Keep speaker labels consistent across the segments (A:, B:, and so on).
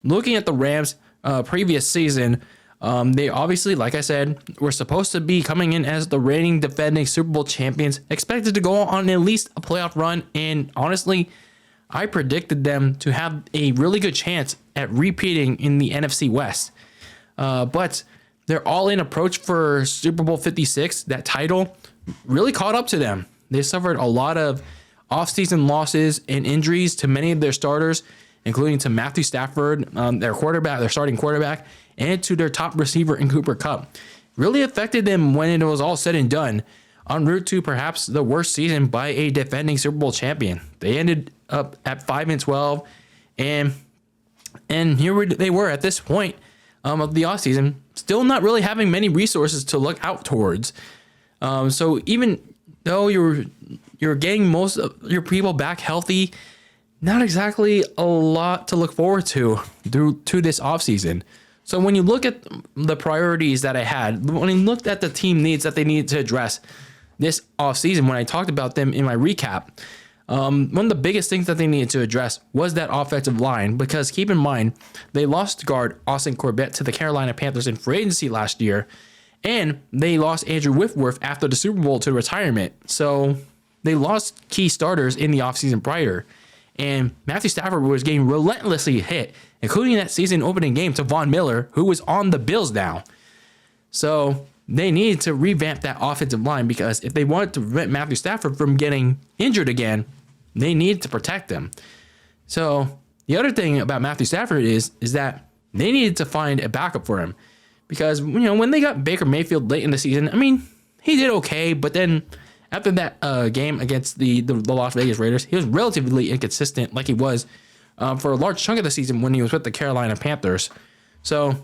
A: looking at the Rams previous season, they obviously, like I said, were supposed to be coming in as the reigning defending Super Bowl champions, expected to go on at least a playoff run. And honestly, I predicted them to have a really good chance at repeating in the NFC West. But their all-in approach for Super Bowl 56, that title, really caught up to them. They suffered a lot of offseason losses and injuries to many of their starters, including to Matthew Stafford, their starting quarterback, and to their top receiver in Cooper Kupp. Really affected them when it was all said and done, en route to perhaps the worst season by a defending Super Bowl champion. They ended up at 5-12, and here they were at this point of the offseason, still not really having many resources to look out towards. So even though you're getting most of your people back healthy, not exactly a lot to look forward to this offseason. So when you look at the priorities that I had, when I looked at the team needs that they needed to address this offseason, when I talked about them in my recap, one of the biggest things that they needed to address was that offensive line, because keep in mind, they lost guard Austin Corbett to the Carolina Panthers in free agency last year, and they lost Andrew Whitworth after the Super Bowl to retirement. So they lost key starters in the offseason prior. And Matthew Stafford was getting relentlessly hit, including that season opening game to Von Miller, who was on the Bills now. So they needed to revamp that offensive line, because if they wanted to prevent Matthew Stafford from getting injured again, they needed to protect him. So the other thing about Matthew Stafford is that they needed to find a backup for him, because when they got Baker Mayfield late in the season, I mean, he did okay, but then after that game against the Las Vegas Raiders, he was relatively inconsistent, like he was for a large chunk of the season when he was with the Carolina Panthers. So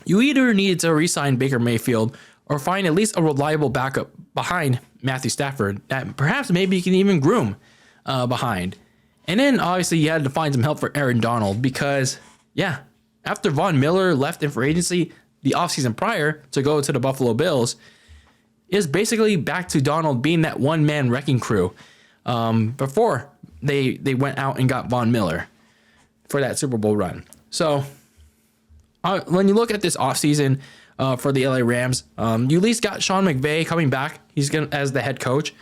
A: you either needed to re-sign Baker Mayfield or find at least a reliable backup behind Matthew Stafford that perhaps maybe you can even groom behind. And then obviously you had to find some help for Aaron Donald, because, yeah, after Von Miller left in free agency the offseason prior to go to the Buffalo Bills, is basically back to Donald being that one-man wrecking crew before they went out and got Von Miller for that Super Bowl run. So when you look at this offseason for the LA Rams, you at least got Sean McVay coming back. He's going as the head coach.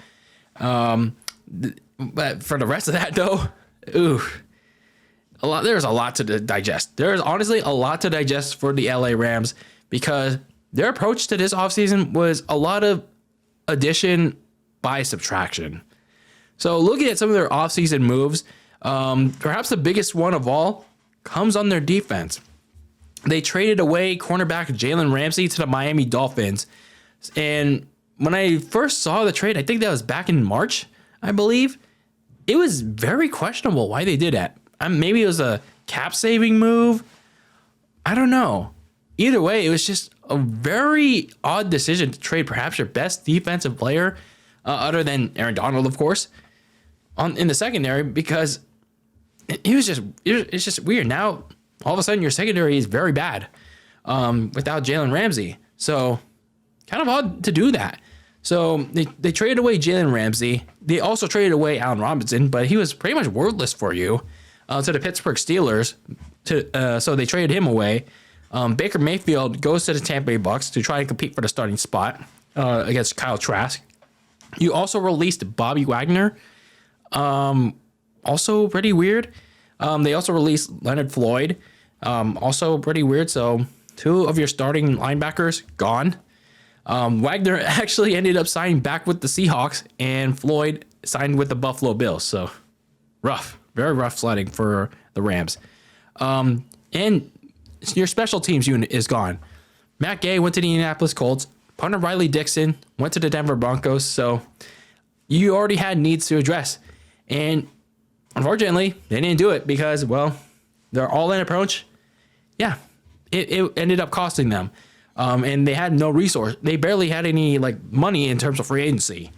A: But for the rest of that, though, there's a lot to digest. There's honestly a lot to digest for the LA Rams, because their approach to this offseason was a lot of addition by subtraction. So looking at some of their offseason moves, perhaps the biggest one of all comes on their defense. They traded away cornerback Jalen Ramsey to the Miami Dolphins. And when I first saw the trade, I think that was back in March, I believe, it was very questionable why they did that. Maybe it was a cap-saving move. I don't know. Either way, it was just a very odd decision to trade perhaps your best defensive player, other than Aaron Donald, of course, in the secondary, because it's just weird. Now, all of a sudden, your secondary is very bad without Jalen Ramsey. So, kind of odd to do that. So, they traded away Jalen Ramsey. They also traded away Allen Robinson, but he was pretty much worthless for you, to the Pittsburgh Steelers. So, they traded him away. Baker Mayfield goes to the Tampa Bay Bucks to try and compete for the starting spot against Kyle Trask. You also released Bobby Wagner. Also pretty weird. They also released Leonard Floyd. Also pretty weird. So 2 of your starting linebackers gone. Wagner actually ended up signing back with the Seahawks, and Floyd signed with the Buffalo Bills. So rough, very rough sledding for the Rams. And your special teams unit is gone. Matt Gay went to the Indianapolis Colts. Punter Riley Dixon went to the Denver Broncos. So you already had needs to address. And unfortunately, they didn't do it because, well, their all-in approach, yeah, it ended up costing them. And they had no resource. They barely had any money in terms of free agency.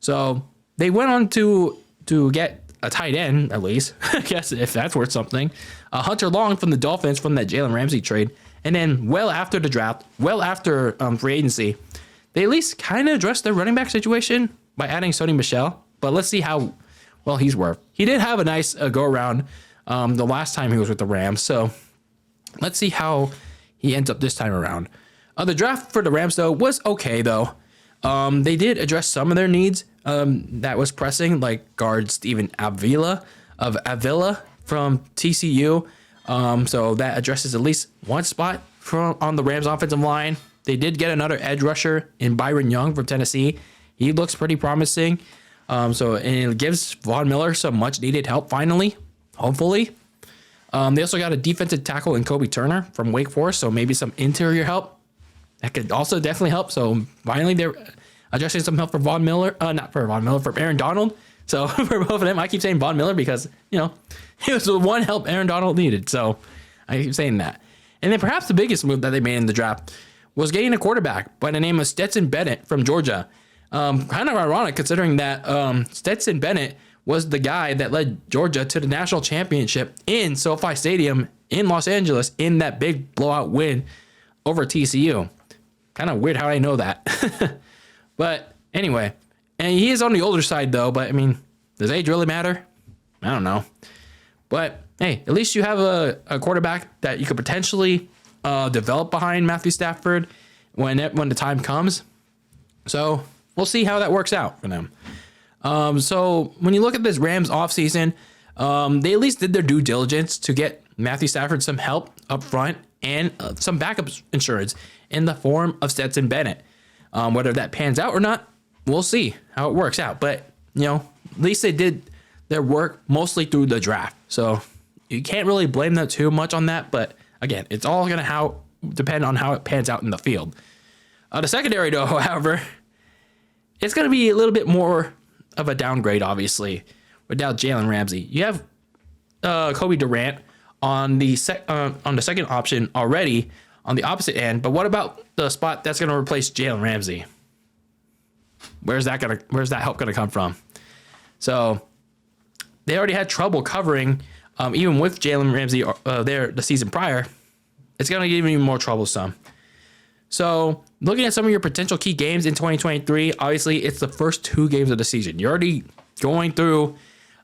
A: So they went on to get a tight end, at least, I guess, if that's worth something. Hunter Long from the Dolphins from that Jalen Ramsey trade. And then well after the draft, well after free agency, they at least kind of addressed their running back situation by adding Sony Michel. But let's see how well he's worth. He did have a nice go-around the last time he was with the Rams. So Let's see how he ends up this time around. The draft for the Rams, though, was okay, though. They did address some of their needs that was pressing, like guard Steven Avila from TCU. So that addresses at least one spot on the Rams offensive line. They did get another edge rusher in Byron Young from Tennessee. He looks pretty promising. And it gives Von Miller some much needed help finally, hopefully. They also got a defensive tackle in Kobe Turner from Wake Forest, so maybe some interior help. That could also definitely help. So finally they're addressing some help for Von Miller. Not for Von Miller, for Aaron Donald. So for both of them, I keep saying Von Miller because, it was the one help Aaron Donald needed. So I keep saying that. And then perhaps the biggest move that they made in the draft was getting a quarterback by the name of Stetson Bennett from Georgia. Kind of ironic considering that Stetson Bennett was the guy that led Georgia to the national championship in SoFi Stadium in Los Angeles in that big blowout win over TCU. Kind of weird how I know that. But anyway, and he is on the older side though, but I mean, does age really matter? I don't know. But hey, at least you have a quarterback that you could potentially develop behind Matthew Stafford when the time comes. So we'll see how that works out for them. So when you look at this Rams offseason, they at least did their due diligence to get Matthew Stafford some help up front and some backup insurance in the form of Stetson Bennett. Whether that pans out or not, we'll see how it works out. But, at least they did their work mostly through the draft. So you can't really blame them too much on that. But again, it's all going to depend on how it pans out in the field. The secondary, though, however, it's going to be a little bit more of a downgrade, obviously, without Jalen Ramsey. You have Kobe Durant on the second option already on the opposite end, but what about the spot that's going to replace Jalen Ramsey? Where's that help going to come from? So they already had trouble covering, even with Jalen Ramsey there the season prior. It's going to get even more troublesome. So looking at some of your potential key games in 2023, obviously it's the first 2 games of the season. You're already going through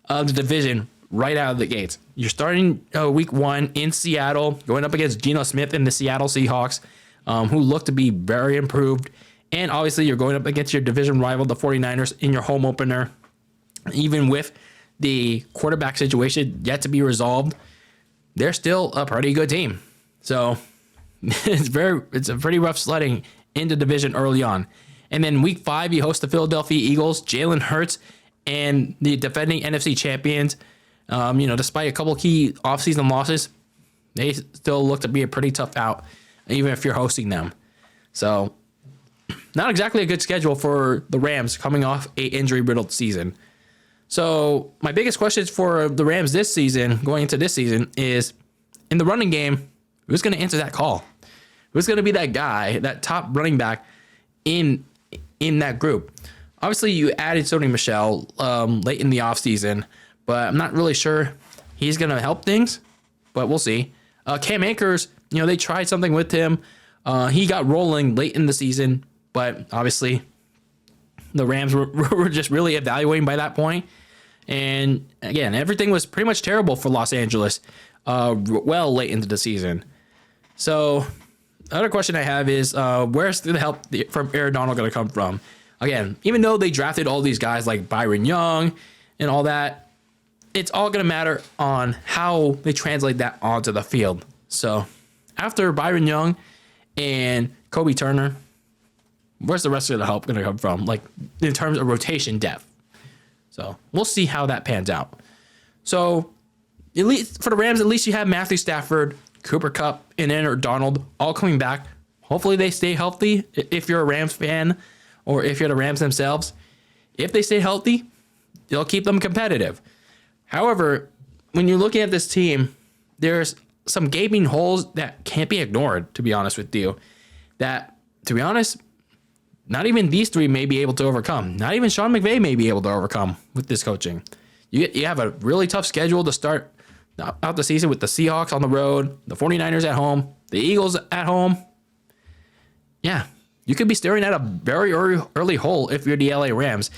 A: the division right out of the gates. You're starting week 1 in Seattle, going up against Geno Smith and the Seattle Seahawks, who look to be very improved. And obviously you're going up against your division rival, the 49ers, in your home opener. Even with the quarterback situation yet to be resolved, they're still a pretty good team. So it's a pretty rough sledding in the division early on. And then week 5, you host the Philadelphia Eagles, Jalen Hurts, and the defending NFC champions. Despite a couple key offseason losses, they still look to be a pretty tough out, even if you're hosting them. So not exactly a good schedule for the Rams coming off a injury-riddled season. So my biggest questions for the Rams this season, going into this season, is in the running game, who's going to answer that call? Who's going to be that guy, that top running back in that group? Obviously, you added Sony Michel late in the offseason, but I'm not really sure he's going to help things, but we'll see. Cam Akers, they tried something with him. He got rolling late in the season, but obviously the Rams were just really evaluating by that point. And again, everything was pretty much terrible for Los Angeles well late into the season. So the other question I have is, where's the help from Aaron Donald going to come from? Again, even though they drafted all these guys like Byron Young and all that, it's all going to matter on how they translate that onto the field. So after Byron Young and Kobe Turner, where's the rest of the help going to come from? Like in terms of rotation depth. So we'll see how that pans out. So at least for the Rams, at least you have Matthew Stafford, Cooper Kupp, and Aaron Donald all coming back. Hopefully they stay healthy if you're a Rams fan or if you're the Rams themselves. If they stay healthy, they'll keep them competitive. However, when you're looking at this team, there's some gaping holes that can't be ignored, to be honest with you. That, to be honest, not even these 3 may be able to overcome. Not even Sean McVay may be able to overcome with this coaching. You have a really tough schedule to start out the season with the Seahawks on the road, the 49ers at home, the Eagles at home. Yeah, you could be staring at a very early hole if you're the LA Rams.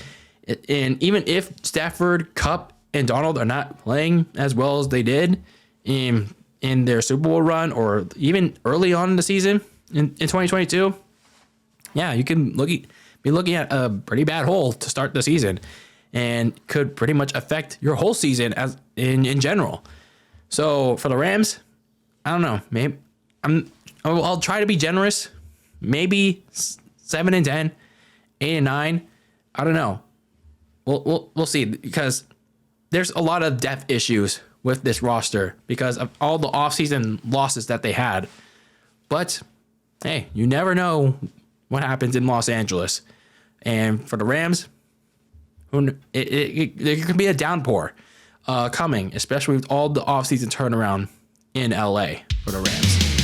A: And even if Stafford, Kupp, and Donald are not playing as well as they did in in their Super Bowl run or even early on in the season in 2022, yeah, you can be looking at a pretty bad hole to start the season and could pretty much affect your whole season as in general. So for the Rams, I don't know. Maybe I'll try to be generous. Maybe 7-10, 8-9. I don't know. We'll see, because there's a lot of depth issues with this roster because of all the offseason losses that they had. But hey, you never know what happens in Los Angeles. And for the Rams, there could be a downpour coming, especially with all the offseason turnaround in LA for the Rams.